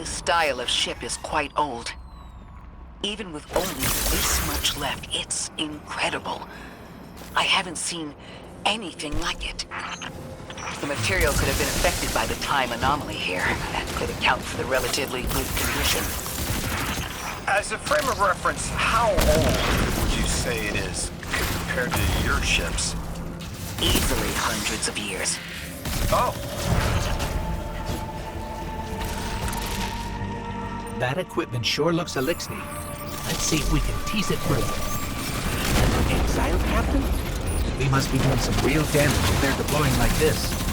style of ship is quite old. Even with only this much left, it's incredible. I haven't seen anything like it. The material could have been affected by the time anomaly here. That could account for the relatively good condition. As a frame of reference, how old would you say it is compared to your ships? Easily hundreds of years. Oh. That equipment sure looks elixir. Let's see if we can tease it through. Exile captain? We must be doing some real damage if they're deploying like this.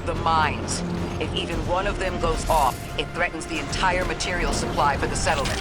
The mines. If even one of them goes off, it threatens the entire material supply for the settlement.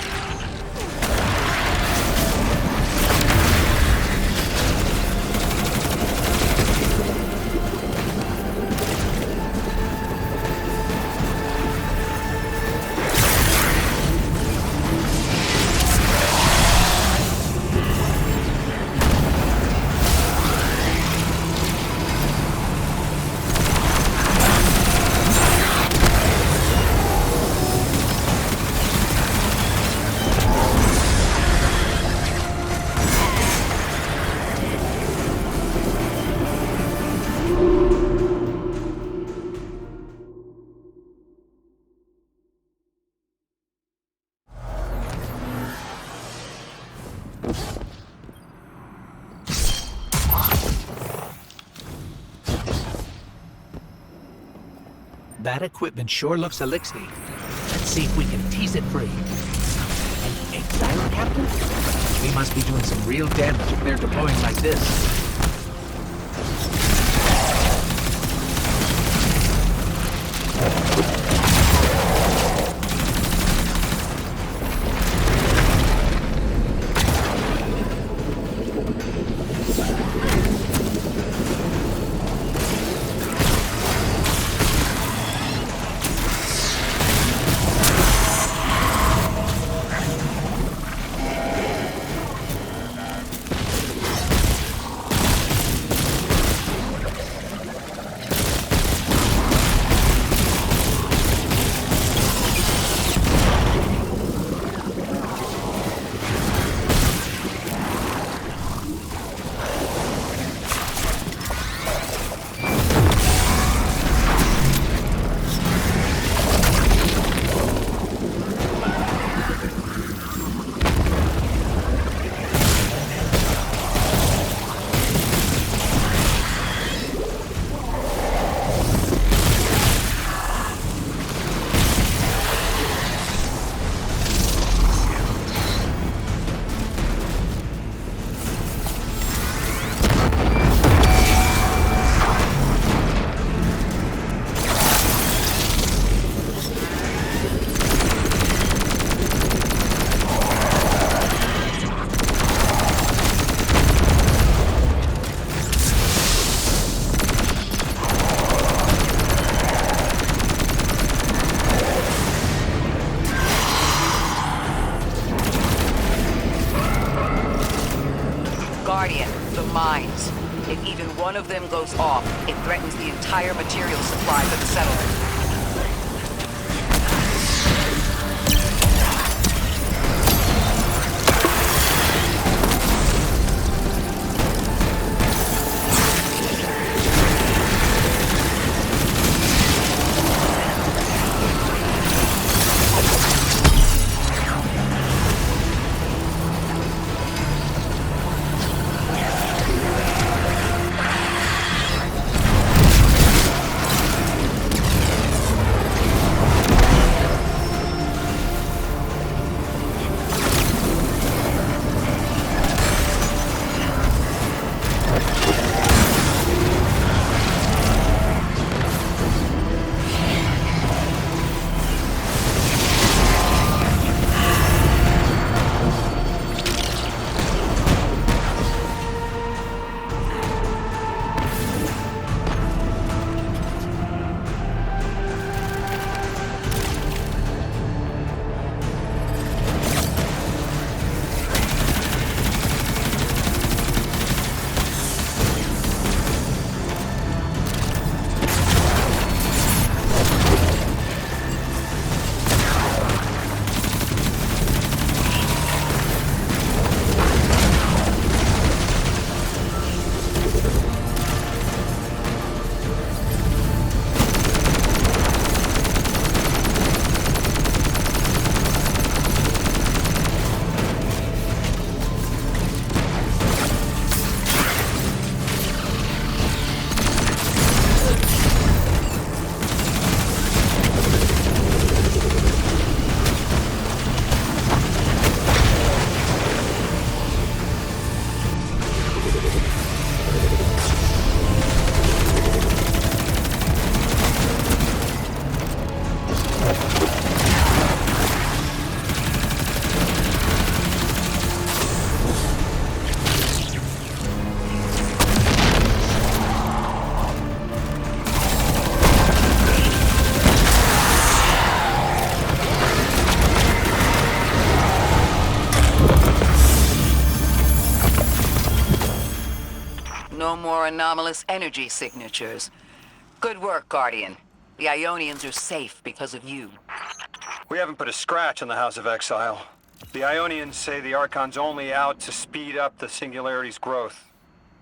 That equipment sure looks elixir. Let's see if we can tease it free. An exile captain? We must be doing some real damage if they're deploying like this. Guardian, the mines. If even one of them goes off, it threatens the entire material supply for the settlement. No more anomalous energy signatures. Good work, Guardian. The Ionians are safe because of you. We haven't put a scratch on the House of Exile. The Ionians say the Archon's only out to speed up the Singularity's growth.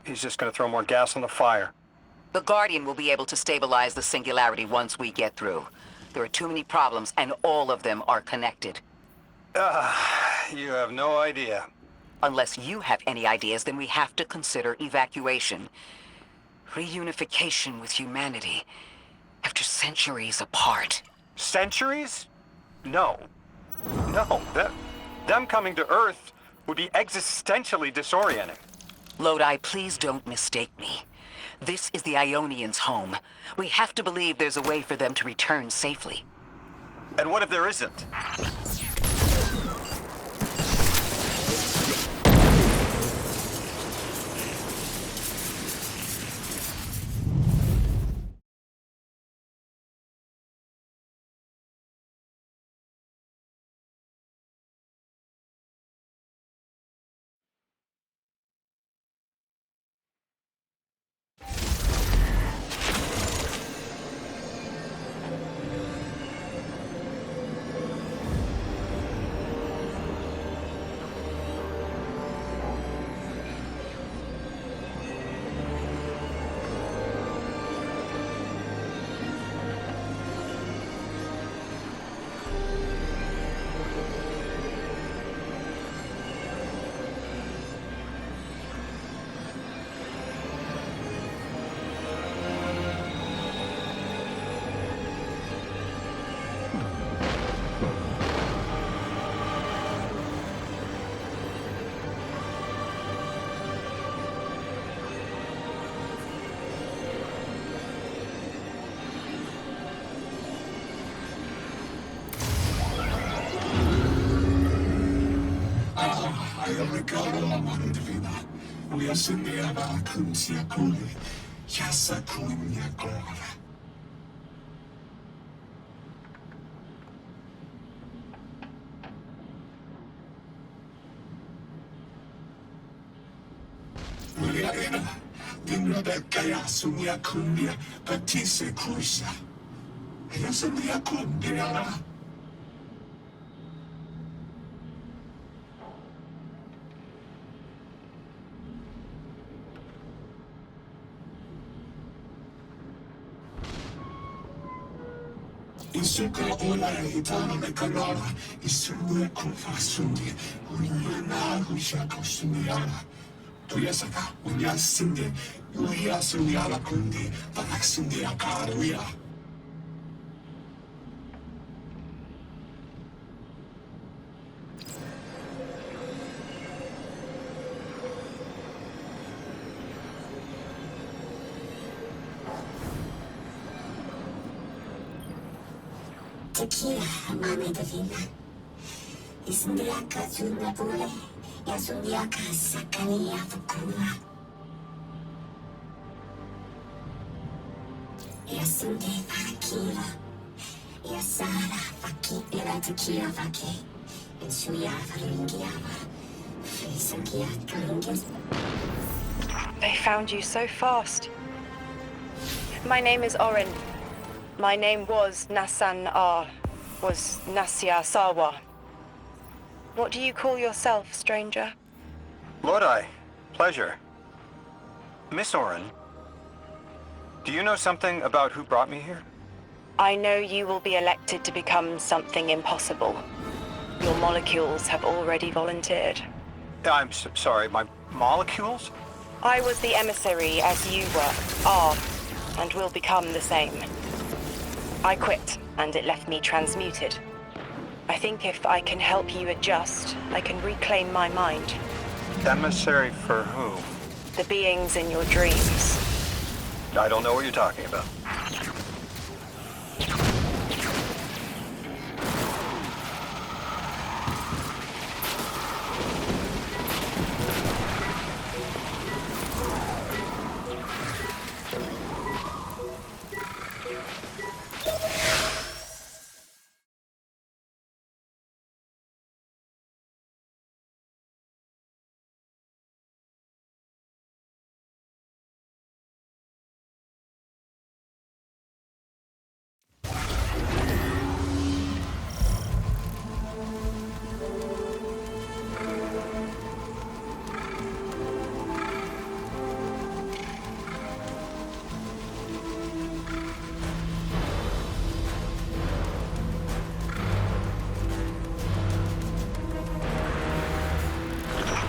He's just gonna throw more gas on the fire. The Guardian will be able to stabilize the Singularity once we get through. There are too many problems, and all of them are connected. You have no idea. Unless you have any ideas, then we have to consider evacuation. Reunification with humanity. After centuries apart. Centuries? No. No, them coming to Earth would be existentially disorienting. Lodi, please don't mistake me. This is the Ionians' home. We have to believe there's a way for them to return safely. And what if there isn't? arena. Dinner da kaya sumia kumbia, patise kursa. Ella sumia kumbia. Isuka ola hitana me kanala, isumia kufa sundi, unyana husha kosumiana. Tuyasaka unya sinde, uya sumiala kundi, parak sinde akaruya. Tequila, mami divina. Es un día que es una pule, y es un día que sacaría fukura. Y es un día tranquila, y es Sara, aquí, y la tequila, aquí. En su yava, ringiava, frisangia, karingis. They found you so fast. My name is Orin. My name was Nassan was Nasya Sawa. What do you call yourself, stranger? Lodi, pleasure. Miss Orin, do you know something about who brought me here? I know you will be elected to become something impossible. Your molecules have already volunteered. I'm sorry, my molecules? I was the emissary as you are, and will become the same. I quit, and it left me transmuted. I think if I can help you adjust, I can reclaim my mind. Emissary for who? The beings in your dreams. I don't know what you're talking about.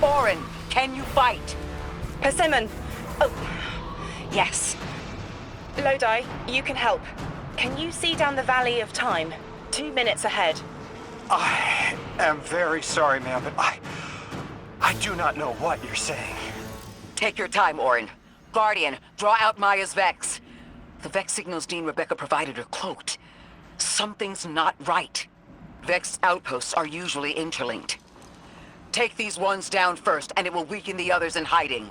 Orin, can you fight? Persimmon! Oh, yes. Lodi, you can help. Can you see down the Valley of Time? 2 minutes ahead. I am very sorry, ma'am, but I do not know what you're saying. Take your time, Orin. Guardian, draw out Maya's Vex. The Vex signals Dean Rebecca provided are cloaked. Something's not right. Vex outposts are usually interlinked. Take these ones down first, and it will weaken the others in hiding.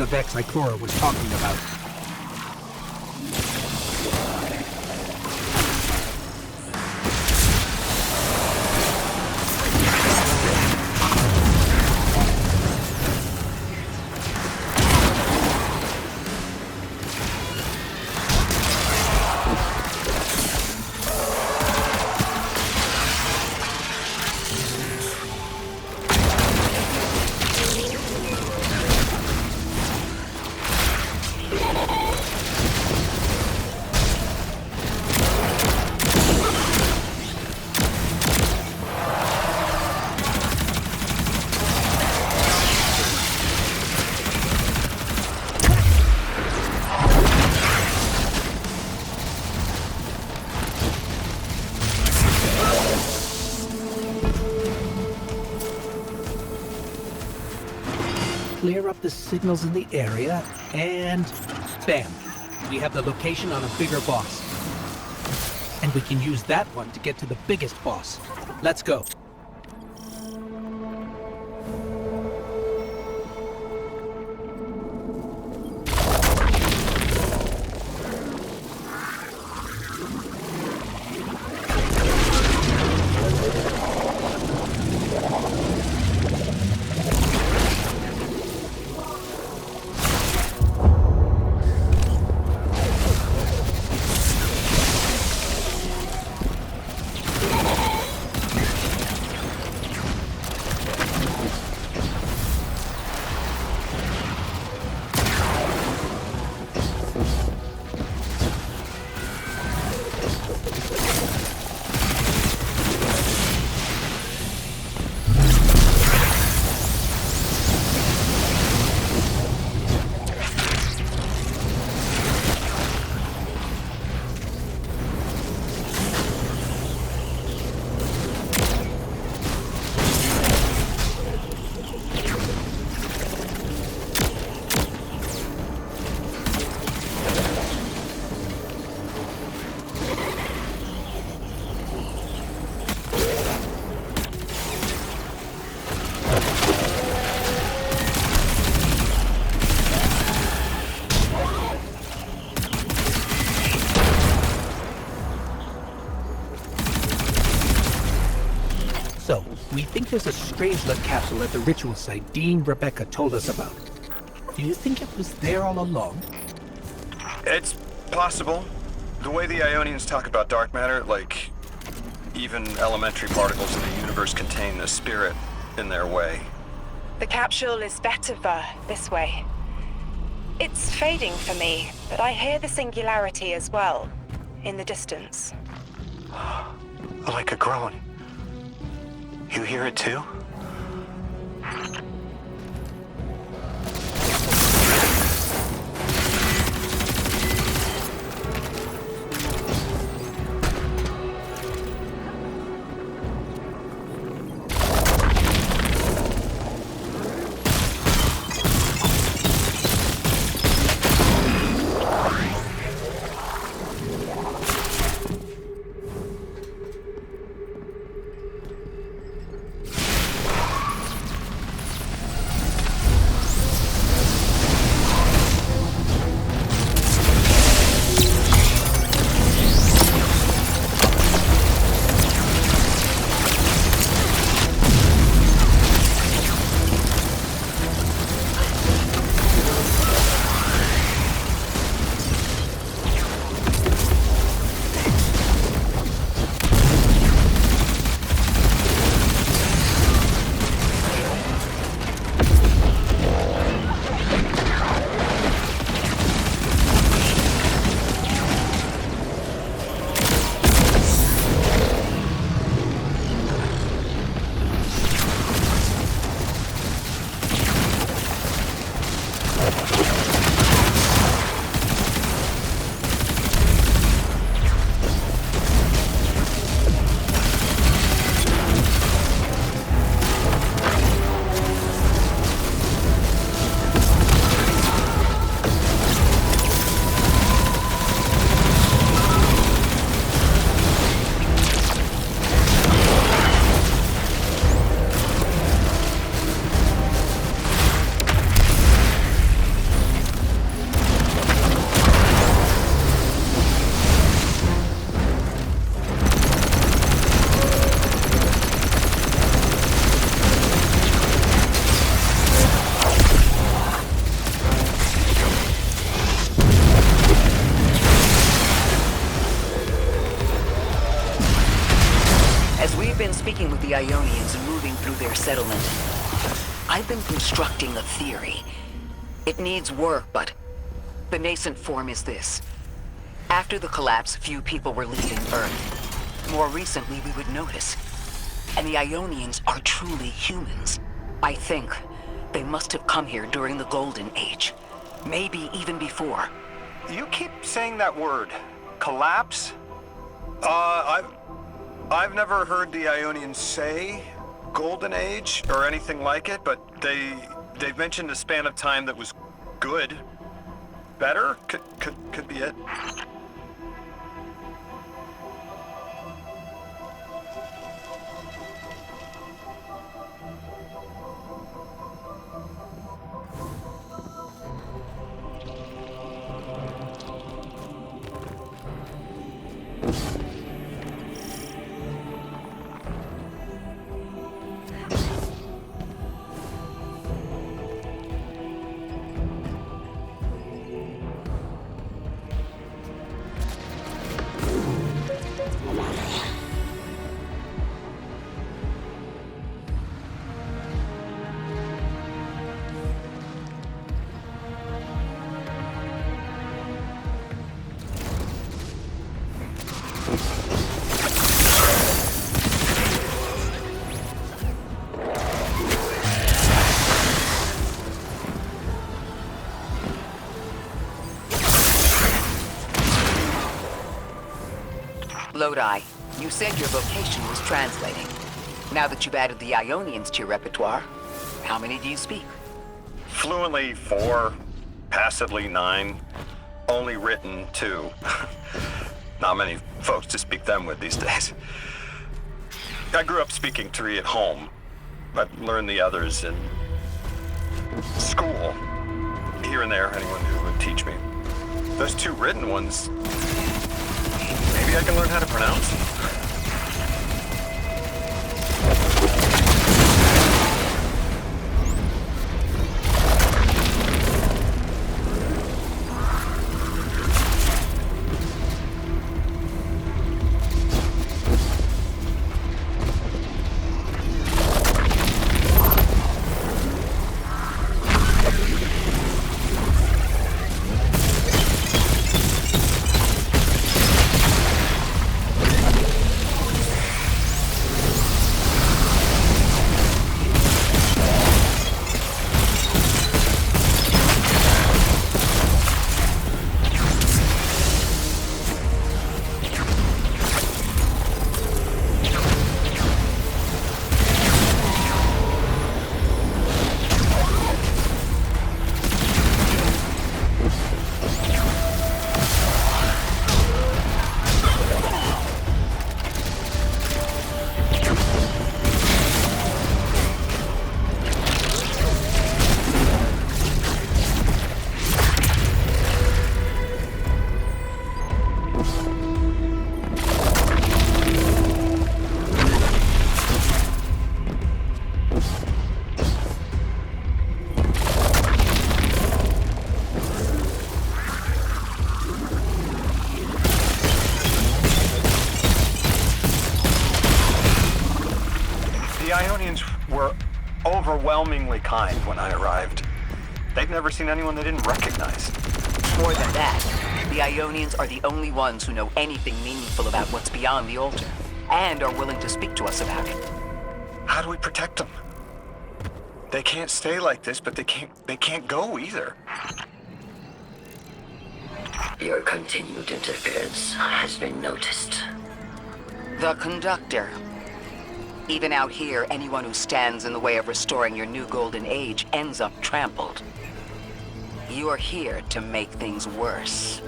of X Ikora was talking about. Clear up the signals in the area, and bam! We have the location on a bigger boss. And we can use that one to get to the biggest boss. Let's go. So, we think there's a Strangelet capsule at the ritual site Dean Rebecca told us about. Do you think it was there all along? It's possible. The way the Ionians talk about dark matter, like even elementary particles in the universe contain a spirit in their way. The capsule is better this way. It's fading for me, but I hear the singularity as well, in the distance. Like a groan. You hear it too? speaking with the Ionians and moving through their settlement, I've been constructing a theory. It needs work, but the nascent form is this. After the collapse, few people were leaving Earth. More recently, we would notice. And the Ionians are truly humans. I think they must have come here during the Golden Age. Maybe even before. You keep saying that word. Collapse? I've never heard the Ionians say Golden Age or anything like it, but they've mentioned a span of time that was good. Better? Could be it. Lodi, you said your vocation was translating. Now that you've added the Ionians to your repertoire, how many do you speak? Fluently 4, passively 9, only written 2. Not many folks to speak them with these days. I grew up speaking 3 at home. I learned the others in school. Here and there, anyone who would teach me. Those 2 written ones, maybe I can learn how to pronounce them. The Ionians were overwhelmingly kind when I arrived. They'd never seen anyone they didn't recognize. More than that, the Ionians are the only ones who know anything meaningful about what's beyond the altar, and are willing to speak to us about it. How do we protect them? They can't stay like this, but they can't go either. Your continued interference has been noticed. The Conductor. Even out here, anyone who stands in the way of restoring your new golden age ends up trampled. You're here to make things worse.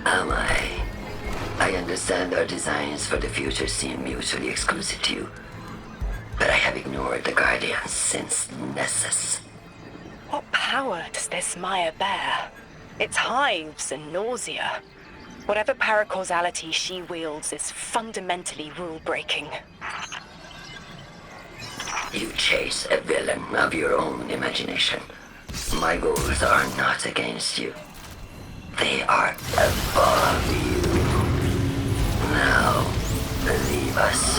Am I? I understand our designs for the future seem mutually exclusive to you. But I have ignored the Guardians since Nessus. What power does this Maya bear? It's hives and nausea. Whatever paracausality she wields is fundamentally rule-breaking. You chase a villain of your own imagination. My goals are not against you. They are above you. Now, leave us.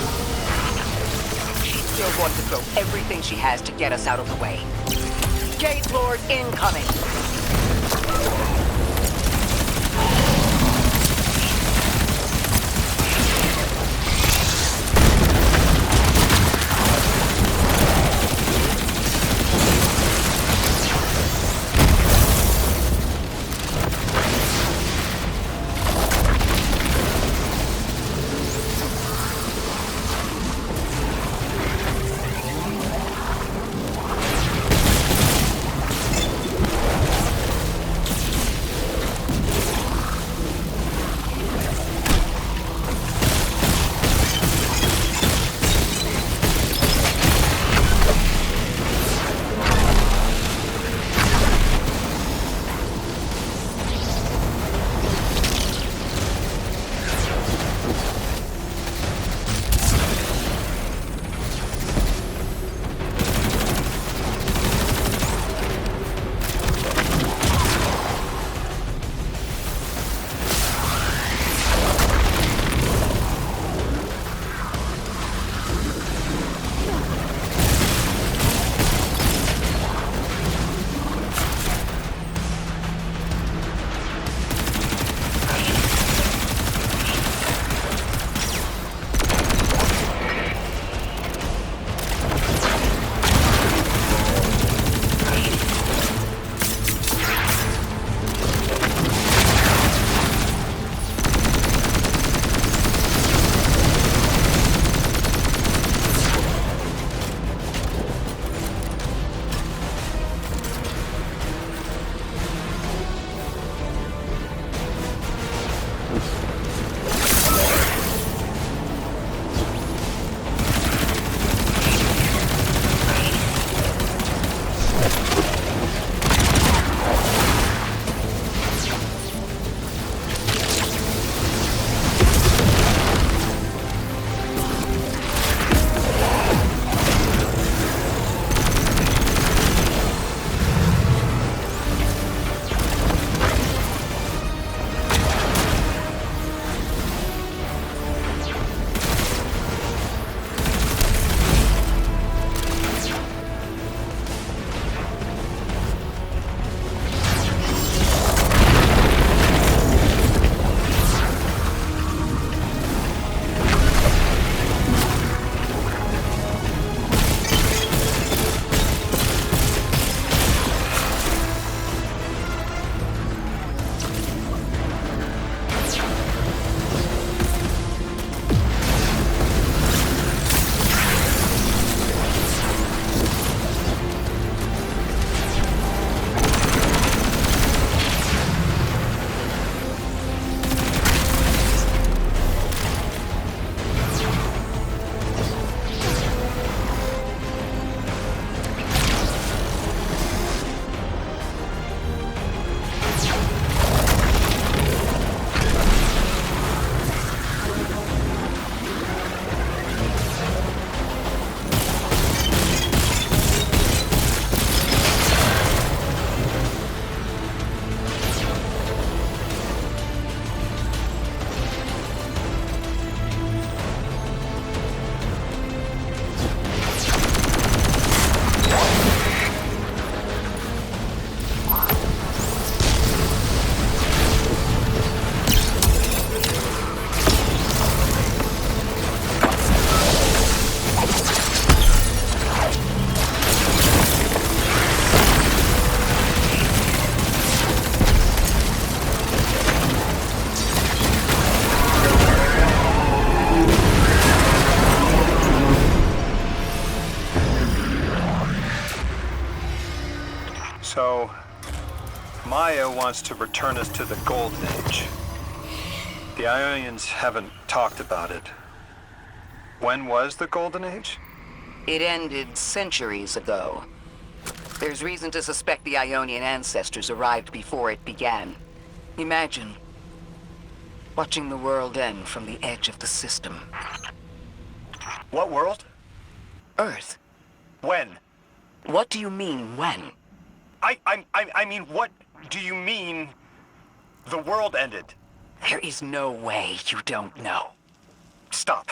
still going to throw everything she has to get us out of the way. Gate Lord incoming! So, Maya wants to return us to the Golden Age. The Ionians haven't talked about it. When was the Golden Age? It ended centuries ago. There's reason to suspect the Ionian ancestors arrived before it began. Imagine watching the world end from the edge of the system. What world? Earth. When? What do you mean, when? I mean, what do you mean the world ended? There is no way you don't know. Stop.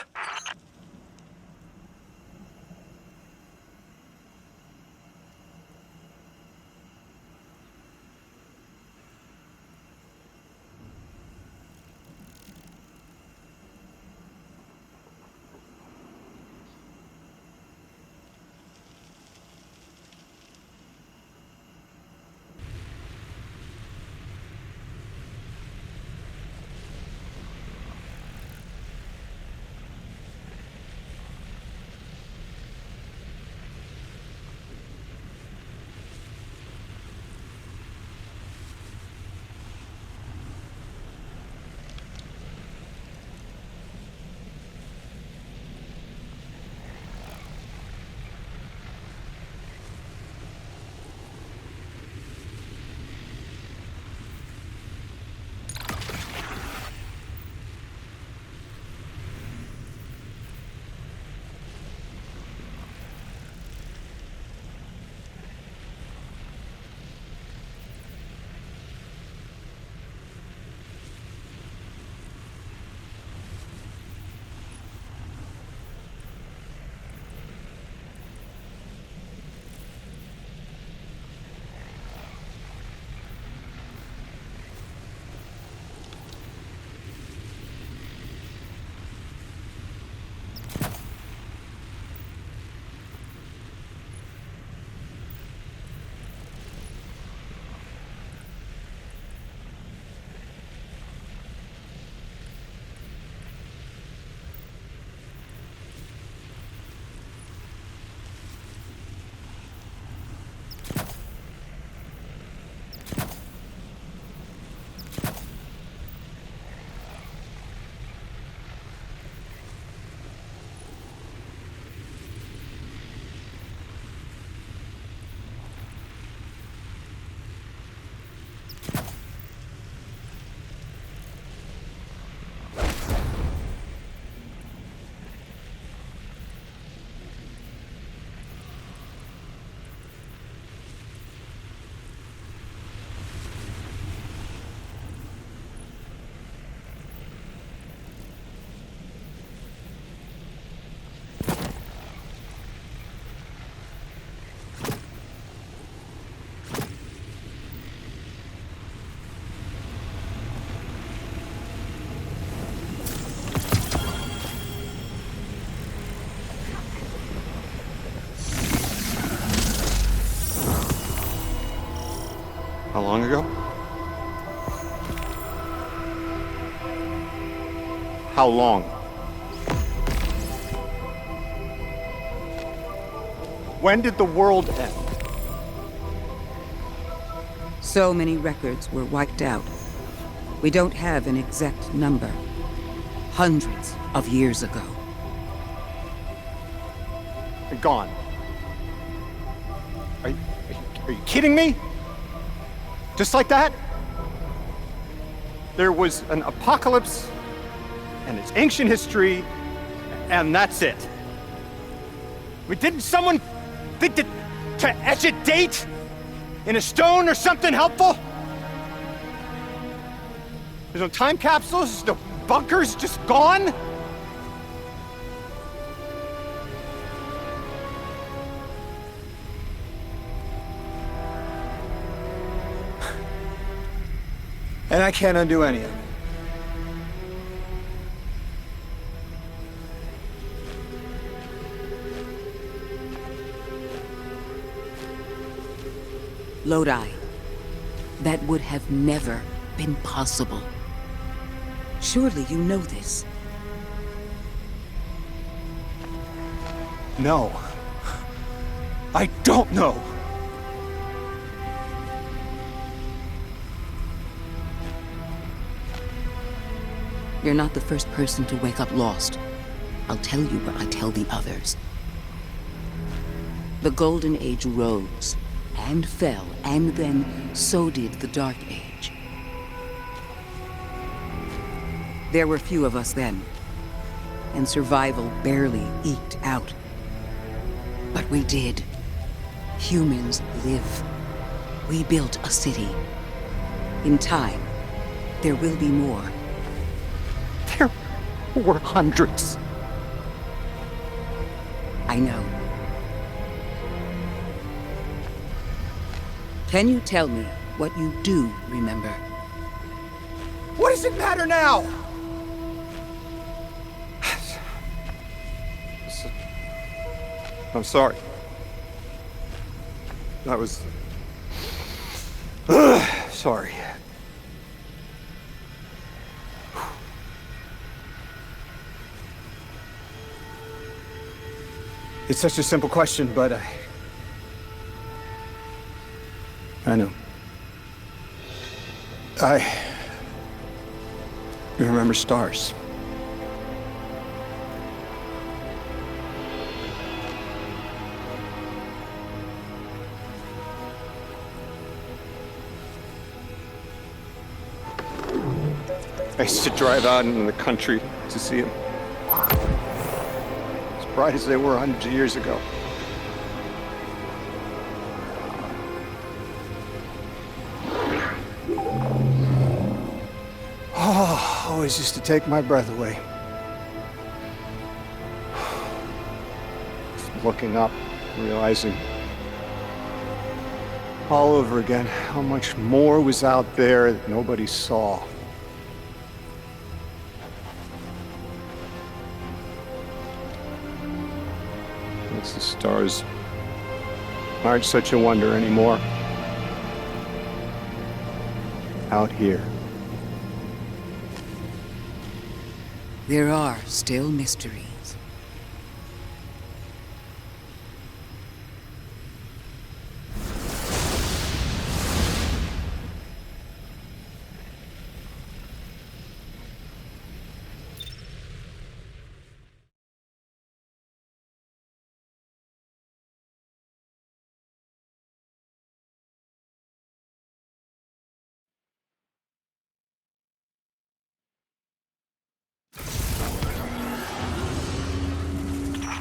long ago? How long? When did the world end? So many records were wiped out. We don't have an exact number. Hundreds of years ago. They're gone. Are you kidding me? Just like that? There was an apocalypse, and it's ancient history, and that's it. Didn't someone think to etch a date in a stone or something helpful? There's no time capsules, no bunkers, just gone? And I can't undo any of it. Lodi. That would have never been possible. Surely you know this. No. I don't know. You're not the first person to wake up lost. I'll tell you what I tell the others. The Golden Age rose and fell, and then so did the Dark Age. There were few of us then, and survival barely eked out. But we did. Humans live. We built a city. In time, there will be more. There were hundreds. I know. Can you tell me what you do remember? What does it matter now? I'm sorry. That was... sorry. It's such a simple question, but I know. I remember stars. I used to drive out into the country to see them. As bright as they were hundreds of years ago. Oh, always used to take my breath away. Just looking up, realizing all over again how much more was out there that nobody saw. The stars aren't such a wonder anymore. Out here. There are still mysteries.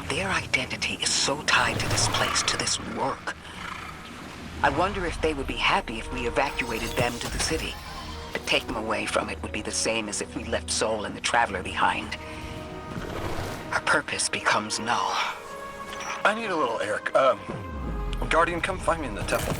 Their identity is so tied to this place, to this work. I wonder if they would be happy if we evacuated them to the city. To take them away from it would be the same as if we left Soul and the Traveler behind. Our purpose becomes null. I need a little Eric. Guardian, come find me in the temple.